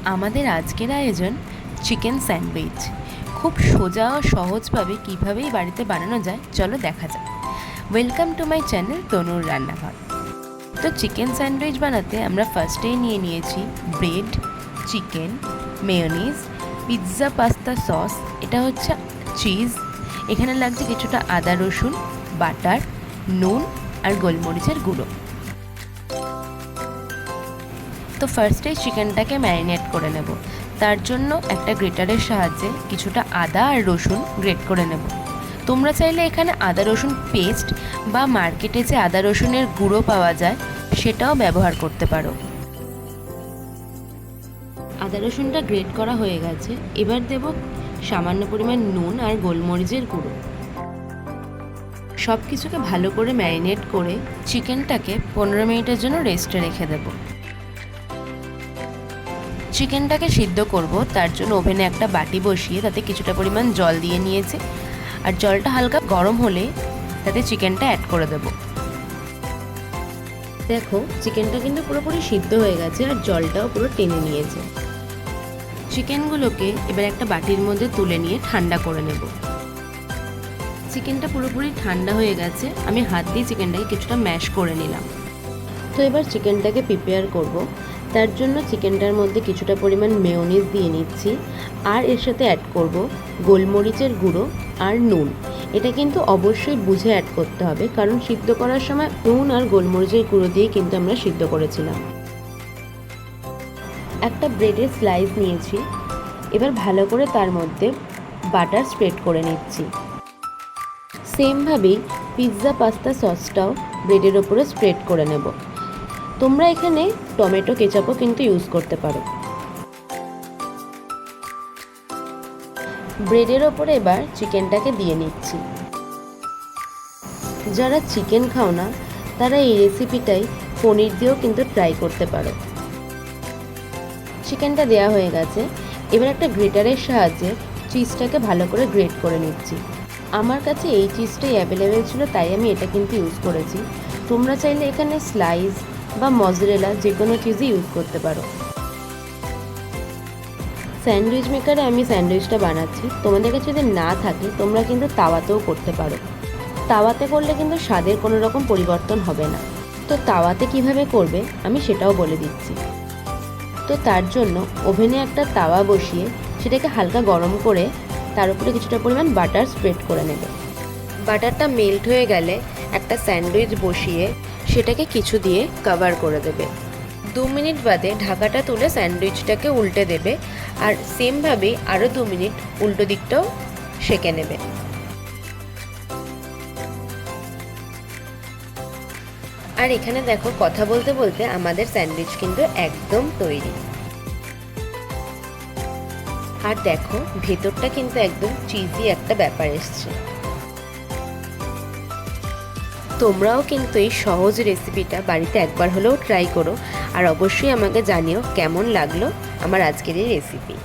আমাদের আজকের আয়োজন চিকেন স্যান্ডউইচ। খুব সোজা ও সহজভাবে কীভাবেই বাড়িতে বানানো যায় চলো দেখা যাক। ওয়েলকাম টু মাই চ্যানেল তনুর রান্নাঘর। তো চিকেন স্যান্ডউইচ বানাতে আমরা ফার্স্টেই নিয়ে নিয়েছি bread, chicken, mayonnaise, pizza pasta sauce, এটা হচ্ছে চিজ, এখানে লাগছে কিছুটা আদা রসুন বাটার, নুন আর গোলমরিচের গুঁড়ো। তো ফার্স্টেই চিকেনটাকে ম্যারিনেট করে নেব। তার জন্য একটা গ্রেটারের সাহায্যে কিছুটা আদা আর রসুন গ্রেট করে নেব। তোমরা চাইলে এখানে আদা রসুন পেস্ট বা মার্কেটে যে আদা রসুনের গুঁড়ো পাওয়া যায় সেটাও ব্যবহার করতে পারো। আদা রসুনটা গ্রেট করা হয়ে গেছে, এবার দেব সামান্য পরিমাণ নুন আর গোলমরিচের গুঁড়ো। সব কিছুকে ভালো করে ম্যারিনেট করে চিকেনটাকে 15 মিনিটের জন্য রেস্টে রেখে দেব। চিকেনটাকে সিদ্ধ করব, তার জন্য ওভেনে একটা বাটি বসিয়ে তাতে কিছুটা পরিমাণ জল দিয়ে নিয়েছি, আর জলটা হালকা গরম হলে তাতে চিকেনটা অ্যাড করে দেব। দেখো চিকেনটা কিন্তু পুরোপুরি সিদ্ধ হয়ে গেছে আর জলটাও পুরো টেনে নিয়েছে। চিকেনগুলোকে এবার একটা বাটির মধ্যে তুলে নিয়ে ঠান্ডা করে নেব। চিকেনটা পুরোপুরি ঠান্ডা হয়ে গেছে, আমি হাত দিয়ে চিকেনটাকে কিছুটা ম্যাশ করে নিলাম। তো এবার চিকেনটাকে প্রিপেয়ার করব। তার জন্য চিকেনটার মধ্যে কিছুটা পরিমাণ মেয়োনিজ দিয়ে নিচ্ছি, আর এর সাথে অ্যাড করব গোলমরিচের গুঁড়ো আর নুন। এটা কিন্তু অবশ্যই বুঝে অ্যাড করতে হবে, কারণ সিদ্ধ করার সময় নুন আর গোলমরিচের গুঁড়ো দিয়ে কিন্তু আমরা সিদ্ধ করেছিলাম। একটা ব্রেডের স্লাইস নিয়েছি, এবার ভালো করে তার মধ্যে বাটার স্প্রেড করে নিচ্ছি। সেমভাবেই পিৎজা পাস্তা সসটাও ব্রেডের ওপরে স্প্রেড করে নেব। তোমরা এখানে টমেটো কেচাপও কিন্তু ইউজ করতে পারো। ব্রেডের ওপরে এবার চিকেনটাকে দিয়ে নিচ্ছি। যারা চিকেন খাও না তারা এই রেসিপিটাই পনির দিয়েও কিন্তু ট্রাই করতে পারো। চিকেনটা দেওয়া হয়ে গেছে, এবার একটা গ্রেটারের সাহায্যে চিজটাকে ভালো করে গ্রেট করে নিচ্ছি। আমার কাছে এই চিজটাই অ্যাভেলেবেল ছিল, তাই আমি এটা কিন্তু ইউজ করেছি। তোমরা চাইলে এখানে স্লাইস বা মজরেলা যে কোনো চিজই ইউজ করতে পারো। স্যান্ডউইচ মেকারে আমি স্যান্ডউইচটা বানাচ্ছি, তোমাদের কাছে যদি না থাকে তোমরা কিন্তু তাওয়াতেও করতে পারো। তাওয়াতে করলে কিন্তু স্বাদের কোনো রকম পরিবর্তন হবে না। তো তাওয়াতে কিভাবে করবে আমি সেটাও বলে দিচ্ছি। তো তার জন্য ওভেনে একটা তাওয়া বসিয়ে সেটাকে হালকা গরম করে তার উপরে কিছুটা পরিমাণ বাটার স্প্রেড করে নেবে। বাটারটা মেল্ট হয়ে গেলে একটা স্যান্ডউইচ বসিয়ে সেটাকে কিছু দিয়ে কভার করে দেবে। 2 মিনিট বাদে ঢাকাটা তুলে স্যান্ডউইচটাকে উল্টে দেবে, আর সেমভাবেই আরও 2 মিনিট উল্টো দিকটাও সেঁকে নেবে। আর এখানে দেখো কথা বলতে বলতে আমাদের স্যান্ডউইচ কিন্তু একদম তৈরি। আর দেখো ভেতরটা কিন্তু একদম চিজি একটা ব্যাপার এসছে। তোমরাও কিন্তু এই সহজ রেসিপিটা বাড়িতে একবার হলেও ট্রাই করো, আর অবশ্যই আমাকে জানিও কেমন লাগলো আমার আজকের এই রেসিপি।